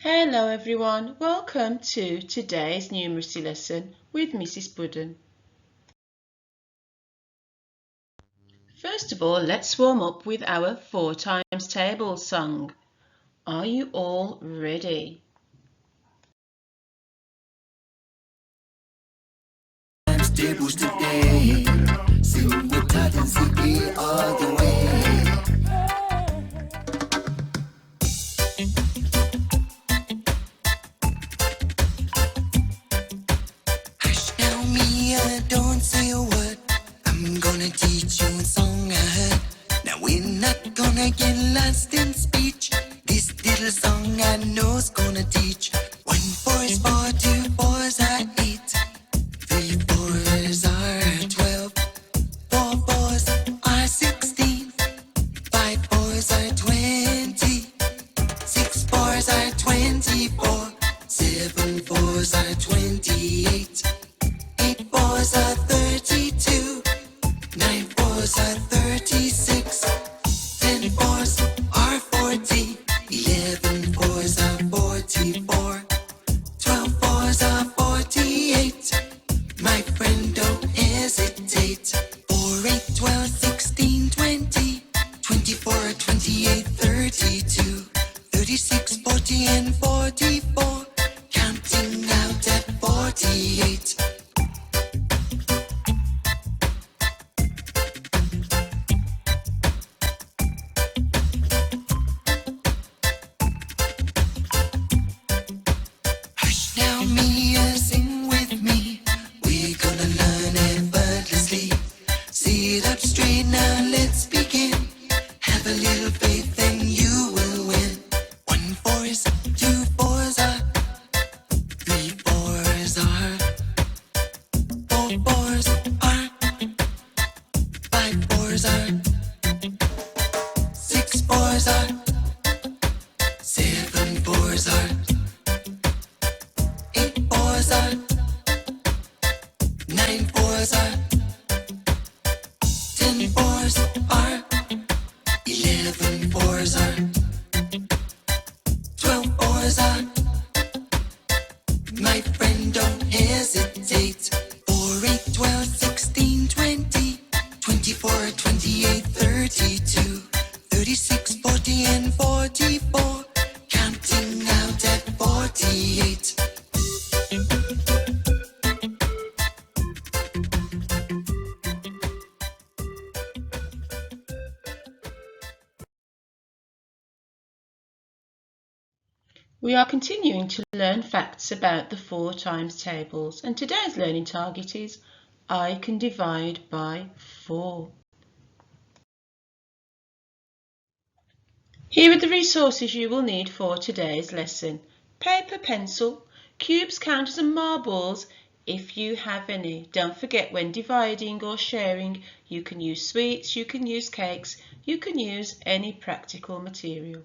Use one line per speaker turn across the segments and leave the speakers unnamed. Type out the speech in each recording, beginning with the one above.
Hello everyone, welcome to today's numeracy lesson with Mrs. Buddan. First of all, let's warm up with our 4 times table song. Are you all ready?
Tables today, sing with Todd and CP all the way. Hush now, Mia, don't say a word. I'm gonna teach you a song I heard. Now we're not gonna get lost in speech. This little song I know's gonna teach. 1 4 is 4, 2 4s are 8. 3 4s are 12. 4 4s are 16. 5 4s are 20. 6 4s are 24. 7 4s are 28. 8 4s are 32. 9 4s are 36. 10 4s are 40. 11 4s are 44. 12 4s are 48. My friend, don't hesitate. 4 8 12 16 20. 24 28 32. 36 40 and 44. Counting out at 48. Hush now, Mia, sing with me. We're gonna learn effortlessly. Sit up straight now, let's begin. Have a little faith and you will win. 1 4 is 2 4s are. 3 4s are. 4 4s are. 5 4s are. 6 4s are. 7 4s are. 8 4s are. 9 4s are. 10 4s are. 11 4s are. 12 4s are. My friend, don't hesitate. 4 8 12 16 20. 24 28 32. 36 40 and 44. Counting out at 48.
We are continuing to learn facts about the 4 times tables, and today's learning target is I can divide by 4. Here are the resources you will need for today's lesson. Paper, pencil, cubes count as marbles if you have any. Don't forget, when dividing or sharing, you can use sweets, you can use cakes, you can use any practical material.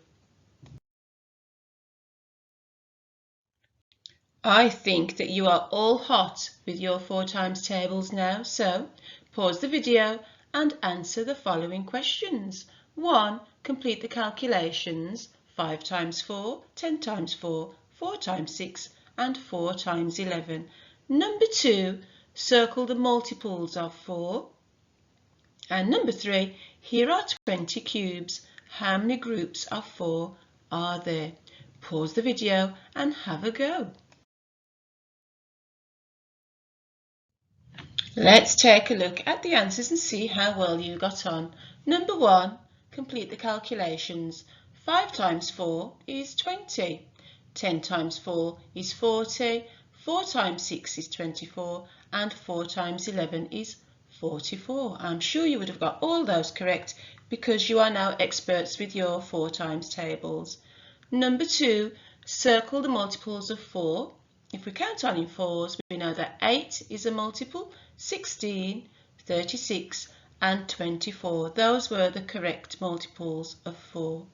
I think that you are all hot with your 4 times tables now, so pause the video and answer the following questions. 1. Complete the calculations. 5 times 4, 10 times 4, 4 times 6 and 4 times 11. Number 2. Circle the multiples of 4. And number 3. Here are 20 cubes. How many groups of 4 are there? Pause the video and have a go. Let's take a look at the answers and see how well you got on. Number 1, complete the calculations. 5 times 4 is 20. 10 times 4 is 40. 4 times 6 is 24. And 4 times 11 is 44. I'm sure you would have got all those correct because you are now experts with your 4 times tables. Number 2, circle the multiples of 4. If we count on in 4s, we know that 8 is a multiple, 16, 36 and 24. Those were the correct multiples of 4.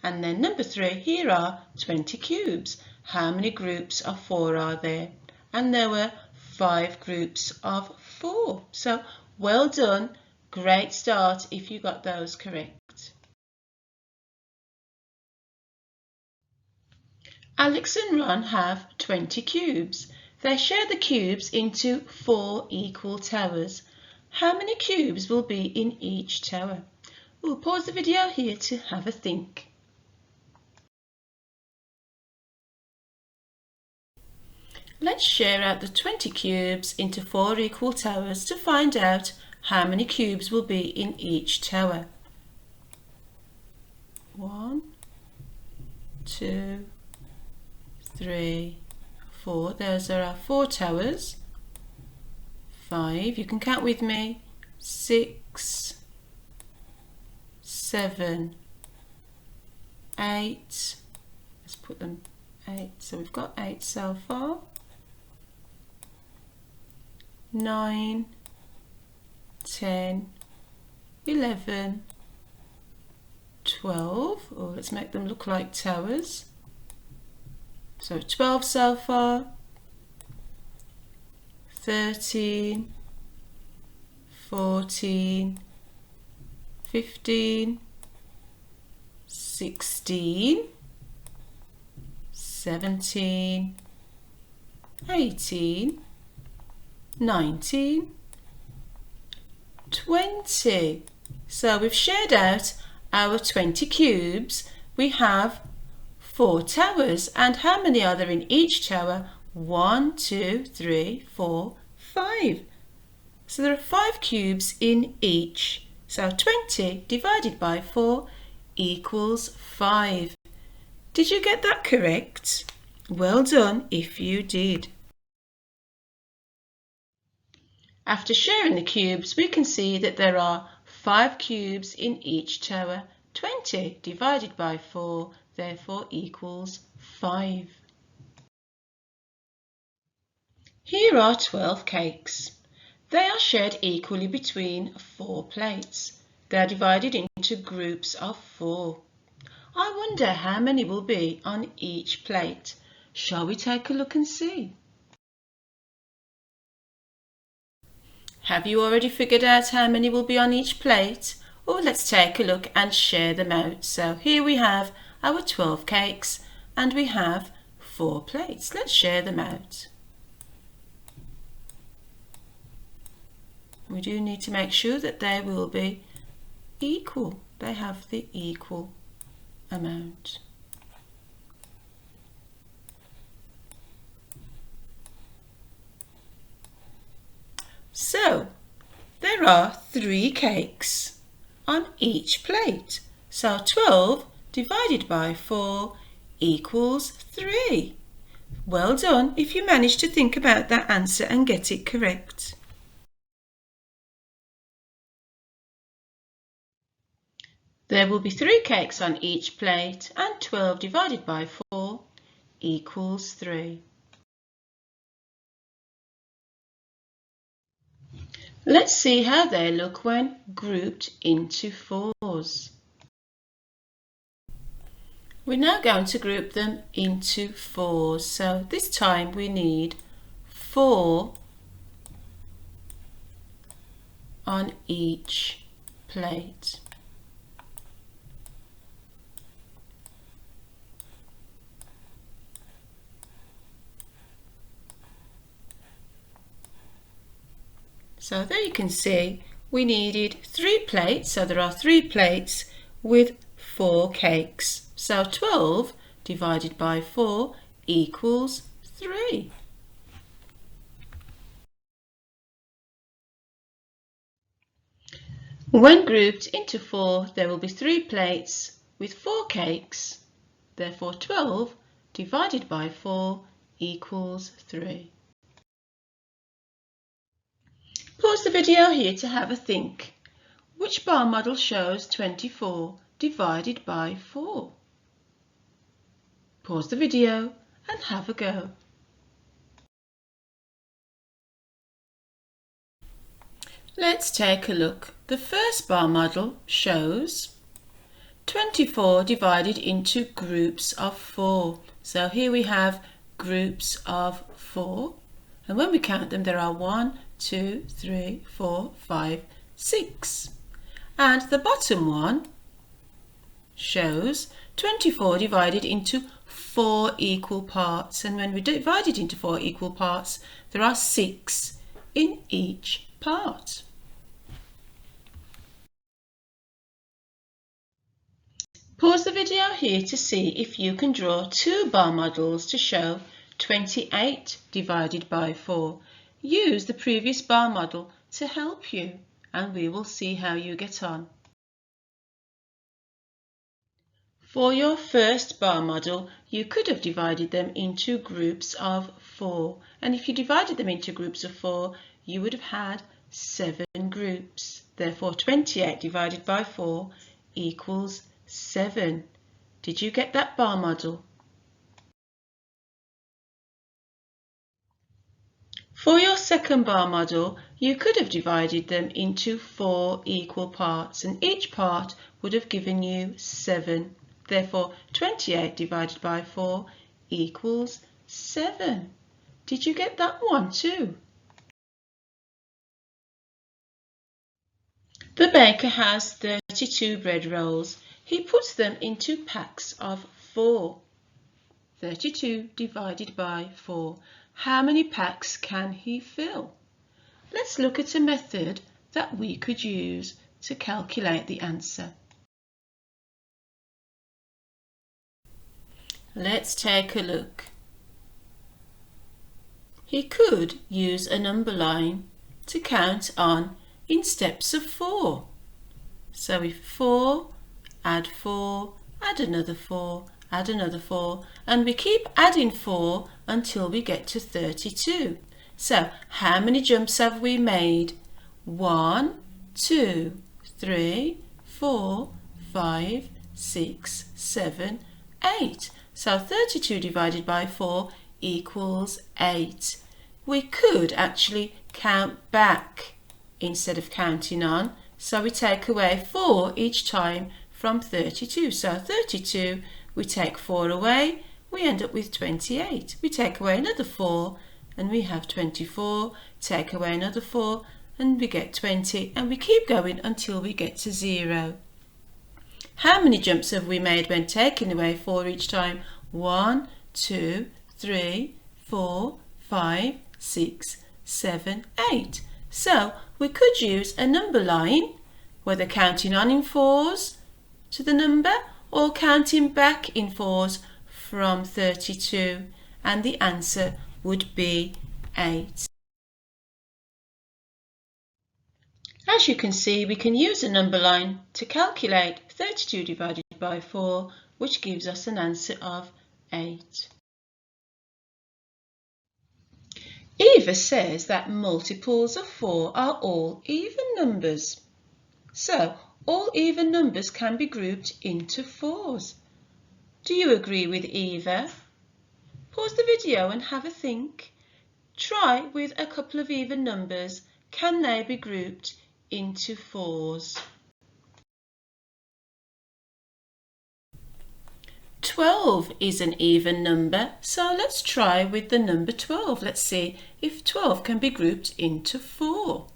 And then number 3, here are 20 cubes. How many groups of 4 are there? And there were 5 groups of 4. So well done, great start if you got those correct. Alex and Ron have 20 cubes. They share the cubes into 4 equal towers. How many cubes will be in each tower? We'll pause the video here to have a think. Let's share out the 20 cubes into 4 equal towers to find out how many cubes will be in each tower. 1, 2, 3, 4. Those are our 4 towers. 5. You can count with me. 6, 7, 8. Let's put them 8. So we've got 8 so far. 9, 10, 11, 12. Oh, let's make them look like towers. So 12 so far. 13, 14, 15, 16, 17, 18, 19, 20. So we've shared out our 20 cubes. We have 4 towers. And how many are there in each tower? 1, 2, 3, 4, 5. So there are 5 cubes in each. So 20 divided by 4 equals 5. Did you get that correct? Well done if you did. After sharing the cubes, we can see that there are 5 cubes in each tower. 20 divided by 4 therefore equals 5. Here are 12 cakes. They are shared equally between 4 plates. They are divided into groups of 4. I wonder how many will be on each plate. Shall we take a look and see? Have you already figured out how many will be on each plate? Or let's take a look and share them out. So here we have our 12 cakes and we have 4 plates. Let's share them out. We do need to make sure that they will be equal. They have the equal amount. So there are 3 cakes on each plate. So 12 divided by 4 equals 3. Well done if you managed to think about that answer and get it correct. There will be 3 cakes on each plate and 12 divided by 4 equals 3. Let's see how they look when grouped into 4s. We're now going to group them into 4s. So this time we need 4 on each plate. So there you can see we needed 3 plates, so there are 3 plates with 4 cakes. So 12 divided by 4 equals 3. When grouped into 4, there will be 3 plates with 4 cakes. Therefore 12 divided by 4 equals 3. Pause the video here to have a think. Which bar model shows 24 divided by 4? Pause the video and have a go. Let's take a look. The first bar model shows 24 divided into groups of 4. So here we have groups of 4. And when we count them, there are 1, 2, 3, 4, 5, 6. And the bottom one shows 24 divided into 4 equal parts, and when we divide it into 4 equal parts, there are 6 in each part. Pause the video here to see if you can draw 2 bar models to show 28 divided by 4. Use the previous bar model to help you, and we will see how you get on. For your first bar model, you could have divided them into groups of 4, and if you divided them into groups of 4, you would have had 7 groups. Therefore, 28 divided by 4 equals 7. Did you get that bar model? For your second bar model, you could have divided them into 4 equal parts, and each part would have given you 7. Therefore, 28 divided by 4 equals 7. Did you get that one too? The baker has 32 bread rolls. He puts them into packs of 4. 32 divided by 4. How many packs can he fill? Let's look at a method that we could use to calculate the answer. Let's take a look. He could use a number line to count on in steps of 4. So if 4, add 4, add another 4, add another 4, and we keep adding 4 until we get to 32. So how many jumps have we made? 1, 2, 3, 4, 5, 6, 7, 8. So 32 divided by 4 equals 8. We could actually count back instead of counting on. So we take away 4 each time from 32. So 32, we take 4 away, we end up with 28. We take away another 4 and we have 24. Take away another 4 and we get 20, and we keep going until we get to 0. How many jumps have we made when taking away 4 each time? 1, 2, 3, 4, 5, 6, 7, 8. So we could use a number line, whether counting on in 4s to the number or counting back in 4s from 32, and the answer would be 8. As you can see, we can use a number line to calculate 32 divided by 4, which gives us an answer of 8. Eva says that multiples of 4 are all even numbers. So, all even numbers can be grouped into 4s. Do you agree with Eva? Pause the video and have a think. Try with a couple of even numbers. Can they be grouped into 4s? 12 is an even number, so let's try with the number 12. Let's see if 12 can be grouped into 4.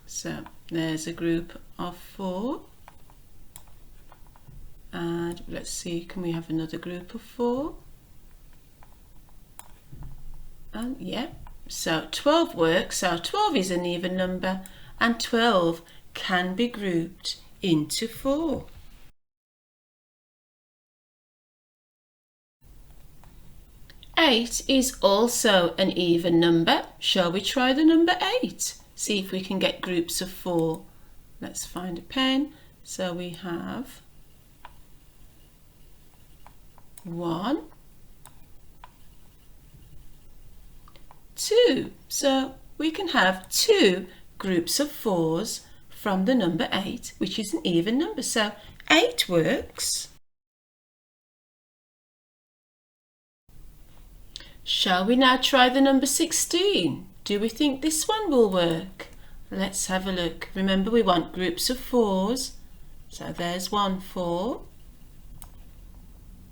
So there's a group of 4, and let's see, can we have another group of 4? And yeah, so 12 works. So 12 is an even number, and 12 can be grouped into 4. Eight is also an even number. Shall we try the number 8? See if we can get groups of 4. Let's find a pen. So we have 1, 2. So we can have 2 groups of 4s from the number 8, which is an even number. So 8 works. Shall we now try the number 16? Do we think this one will work? Let's have a look. Remember, we want groups of 4s. So there's 1 4.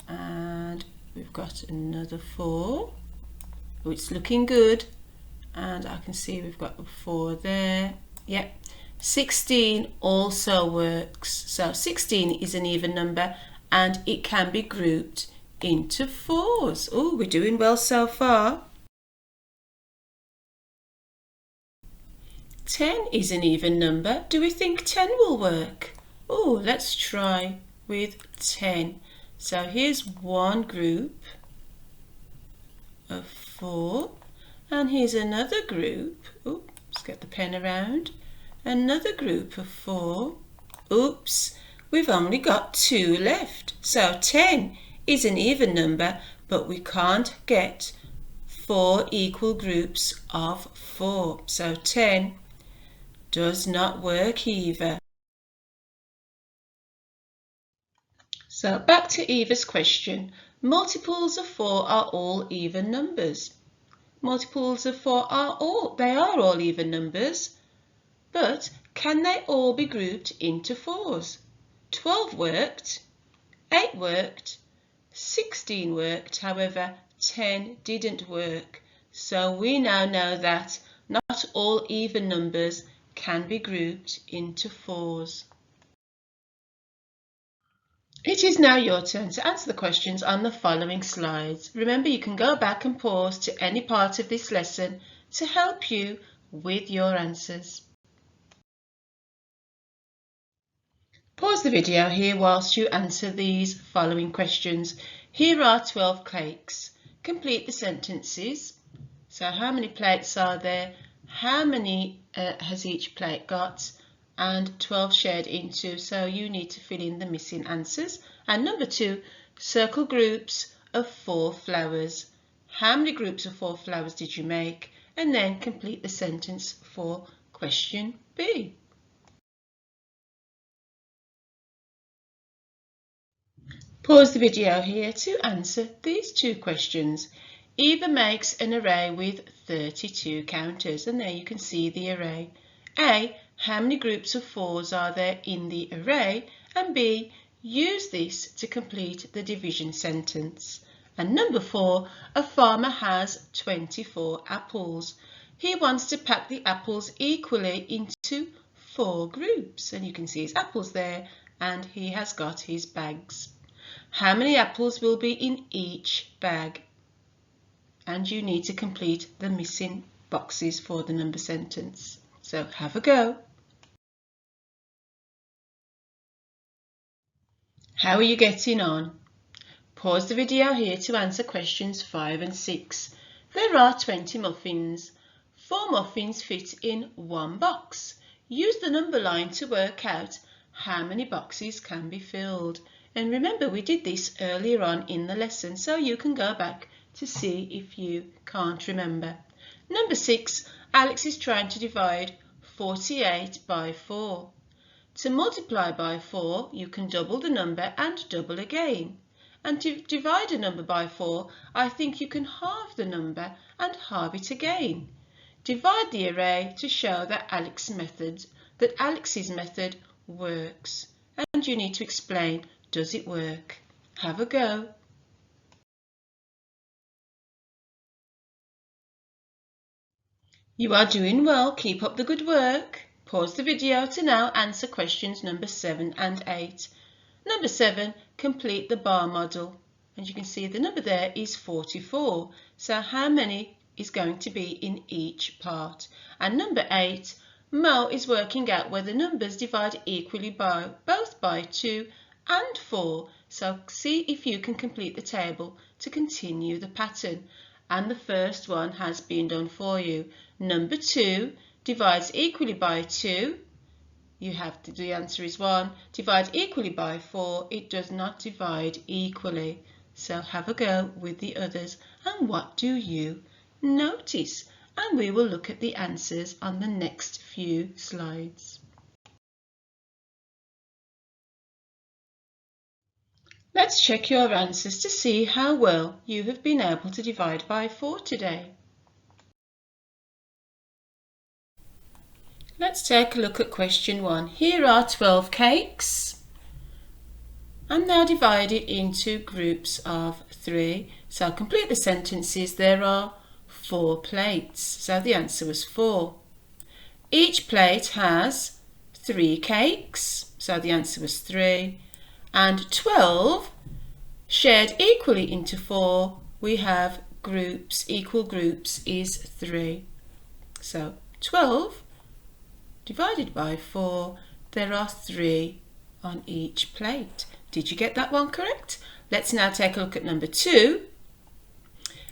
And we've got another 4. Oh, it's looking good. And I can see we've got a 4 there. Yep. 16 also works. So 16 is an even number and it can be grouped into 4s. Oh, we're doing well so far. 10 is an even number. Do we think 10 will work? Oh, let's try with 10. So here's one group of 4 and here's another group. Oh, let's get the pen around. Another group of 4. Oops, we've only got 2 left. So 10 is an even number, but we can't get 4 equal groups of 4. So 10 does not work either. So back to Eva's question. Multiples of 4 are all even numbers. Multiples of 4 are all even numbers. But can they all be grouped into 4s? 12 worked, 8 worked, 16 worked, however 10 didn't work. So we now know that not all even numbers can be grouped into 4s. It is now your turn to answer the questions on the following slides. Remember, you can go back and pause to any part of this lesson to help you with your answers. Pause the video here whilst you answer these following questions. Here are 12 cakes. Complete the sentences. So how many plates are there? How many has each plate got? And 12 shared into, so you need to fill in the missing answers. And number 2, circle groups of 4 flowers. How many groups of 4 flowers did you make? And then complete the sentence for question B. Pause the video here to answer these 2 questions. Eva makes an array with 32 counters, and there you can see the array. A, how many groups of 4s are there in the array? And B, use this to complete the division sentence. And number 4, a farmer has 24 apples. He wants to pack the apples equally into 4 groups, and you can see his apples there, and he has got his bags. How many apples will be in each bag? And you need to complete the missing boxes for the number sentence. So have a go. How are you getting on? Pause the video here to answer questions 5 and 6. There are 20 muffins. 4 muffins fit in 1 box. Use the number line to work out how many boxes can be filled. And remember, we did this earlier on in the lesson, so you can go back to see if you can't remember. Number 6, Alex is trying to divide 48 by 4. To multiply by 4, you can double the number and double again. And to divide a number by 4, I think you can halve the number and halve it again. Divide the array to show that Alex's method works. And you need to explain, does it work? Have a go. You are doing well. Keep up the good work. Pause the video to now answer questions number 7 and 8. Number 7, complete the bar model. And you can see the number there is 44. So how many is going to be in each part? And number 8, Mo is working out whether numbers divide equally both by 2 and 4. So see if you can complete the table to continue the pattern. And the first one has been done for you. Number 2 divides equally by 2. You have to, the answer is 1. Divide equally by 4. It does not divide equally. So have a go with the others. And what do you notice? And we will look at the answers on the next few slides. Let's check your answers to see how well you have been able to divide by 4 today. Let's take a look at question 1. Here are 12 cakes and they're divided into groups of 3. So I'll complete the sentences. There are 4 plates. So the answer was 4. Each plate has 3 cakes, so the answer was 3, and 12 shared equally into 4, we have groups, equal groups is 3. So 12 divided by 4, there are 3 on each plate. Did you get that one correct? Let's now take a look at number 2.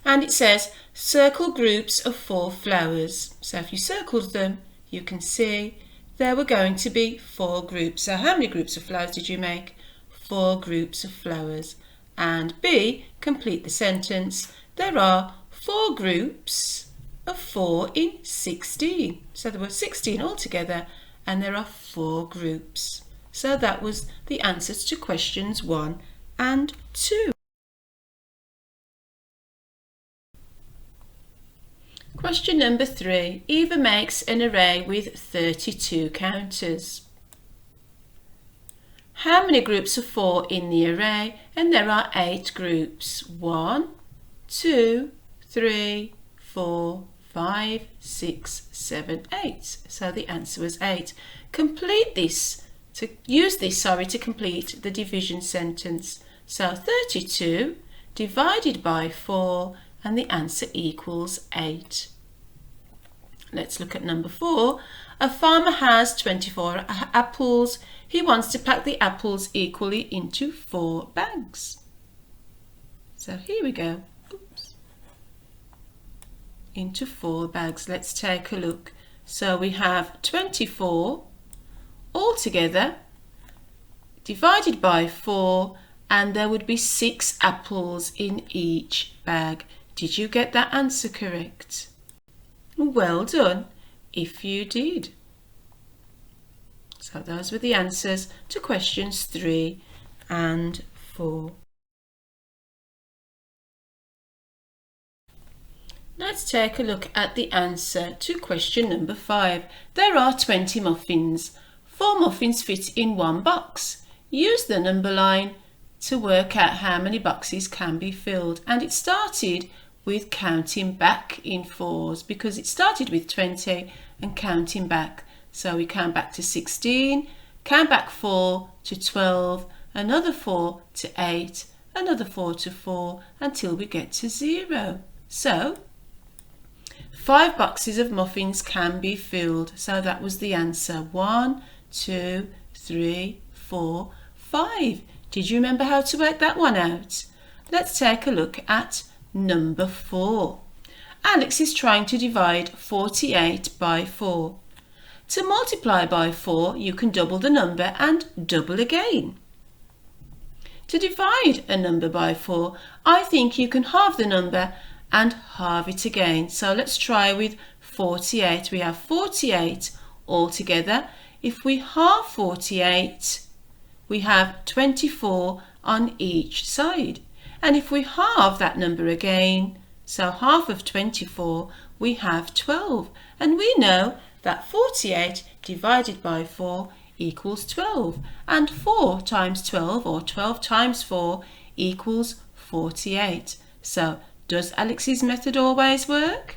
And it says, circle groups of 4 flowers. So if you circled them, you can see there were going to be 4 groups. So how many groups of flowers did you make? 4 groups of flowers. And B, complete the sentence. There are 4 groups of 4 in 16. So there were 16 altogether, and there are 4 groups. So that was the answers to questions 1 and 2. Question number 3. Eva makes an array with 32 counters. How many groups of 4 in the array? And there are 8 groups. 1, 2, 3, 4, 5, 6, 7, 8. So the answer was 8. Use this to complete the division sentence. So 32 divided by 4, and the answer equals 8. Let's look at number 4. A farmer has 24 apples. He wants to pack the apples equally into 4 bags. So here we go. Oops. Into 4 bags. Let's take a look. So we have 24 altogether divided by 4, and there would be 6 apples in each bag. Did you get that answer correct? Well done if you did. So those were the answers to questions 3 and 4. Let's take a look at the answer to question number 5. There are 20 muffins. 4 muffins fit in 1 box. Use the number line to work out how many boxes can be filled. And it started with counting back in 4s because it started with 20 and counting back. So we count back to 16, count back 4 to 12, another 4 to 8, another 4 to 4 until we get to 0. So 5 boxes of muffins can be filled. So that was the answer. 1, 2, 3, 4, 5. Did you remember how to work that one out? Let's take a look at number 4. Alex is trying to divide 48 by 4. To multiply by 4, you can double the number and double again. To divide a number by 4, I think you can halve the number and halve it again. So let's try with 48. We have 48 altogether. If we halve 48, we have 24 on each side. And if we halve that number again, so half of 24, we have 12. And we know that 48 divided by 4 equals 12. And 4 times 12, or 12 times 4, equals 48. So does Alex's method always work?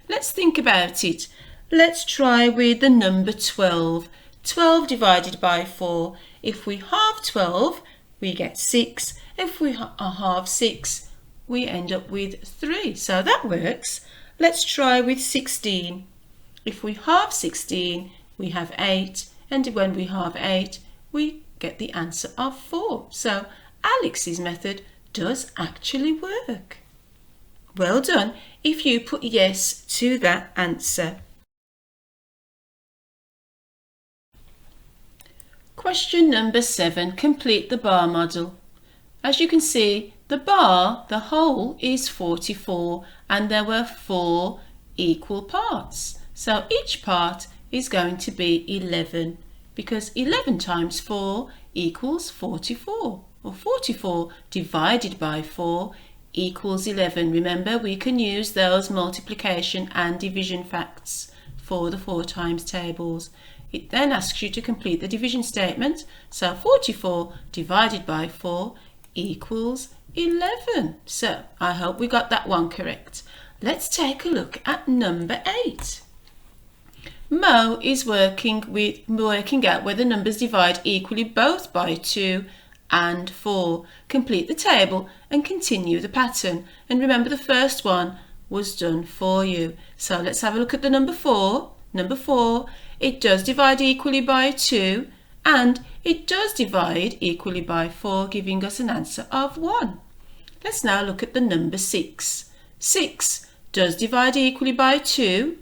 Let's think about it. Let's try with the number 12. 12 divided by 4. If we halve 12, we get 6. If we halve 6, we end up with 3. So that works. Let's try with 16. If we halve 16, we have 8. And when we halve 8, we get the answer of 4. So Alex's method does actually work. Well done if you put yes to that answer. Question number 7. Complete the bar model. As you can see, the bar, the whole, is 44 and there were 4 equal parts. So each part is going to be 11 because 11 times 4 equals 44. Or 44 divided by 4 equals 11. Remember, we can use those multiplication and division facts for the 4 times tables. It then asks you to complete the division statement. So 44 divided by 4 equals 11. So I hope we got that one correct. Let's take a look at number 8. Mo is working out whether numbers divide equally both by 2 and 4. Complete the table and continue the pattern. And remember, the first one was done for you. So let's have a look at the number 4. Number 4, it does divide equally by 2 and it does divide equally by 4, giving us an answer of 1. Let's now look at the number 6. 6 does divide equally by 2.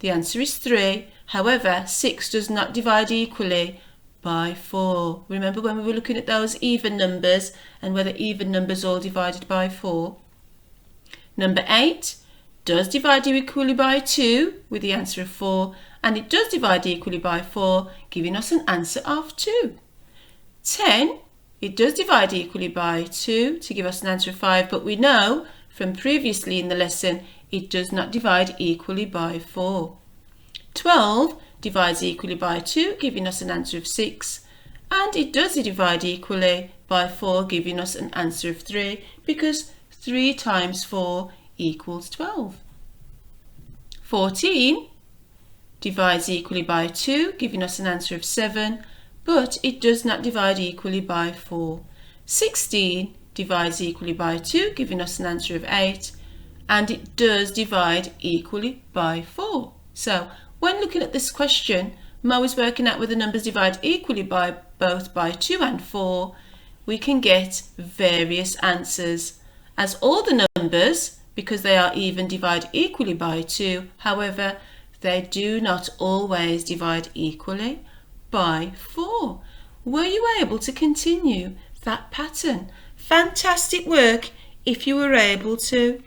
The answer is 3. However, 6 does not divide equally by 4. Remember when we were looking at those even numbers and whether even numbers all divided by 4. Number 8 does divide equally by 2 with the answer of 4, and it does divide equally by 4, giving us an answer of 2. 10, it does divide equally by 2 to give us an answer of 5, but we know from previously in the lesson it does not divide equally by 4. 12 divides equally by 2, giving us an answer of 6, and it does divide equally by 4, giving us an answer of 3, because 3 times 4 equals 12. 14 divides equally by 2, giving us an answer of 7, but it does not divide equally by 4. 16 divides equally by 2, giving us an answer of 8, and it does divide equally by 4. So when looking at this question, Mo is working out whether numbers divide equally by both by 2 and 4. We can get various answers, as all the numbers, because they are even, divide equally by 2. However, they do not always divide equally by 4. Were you able to continue that pattern? Fantastic work if you were able to.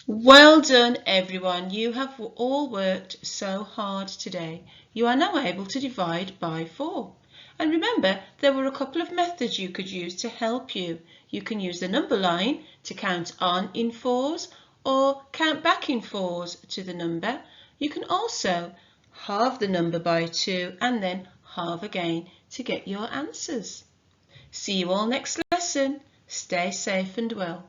Well done everyone, you have all worked so hard today. You are now able to divide by 4. And remember, there were a couple of methods you could use to help you. You can use the number line to count on in 4s or count back in 4s to the number. You can also halve the number by 2 and then halve again to get your answers. See you all next lesson. Stay safe and well.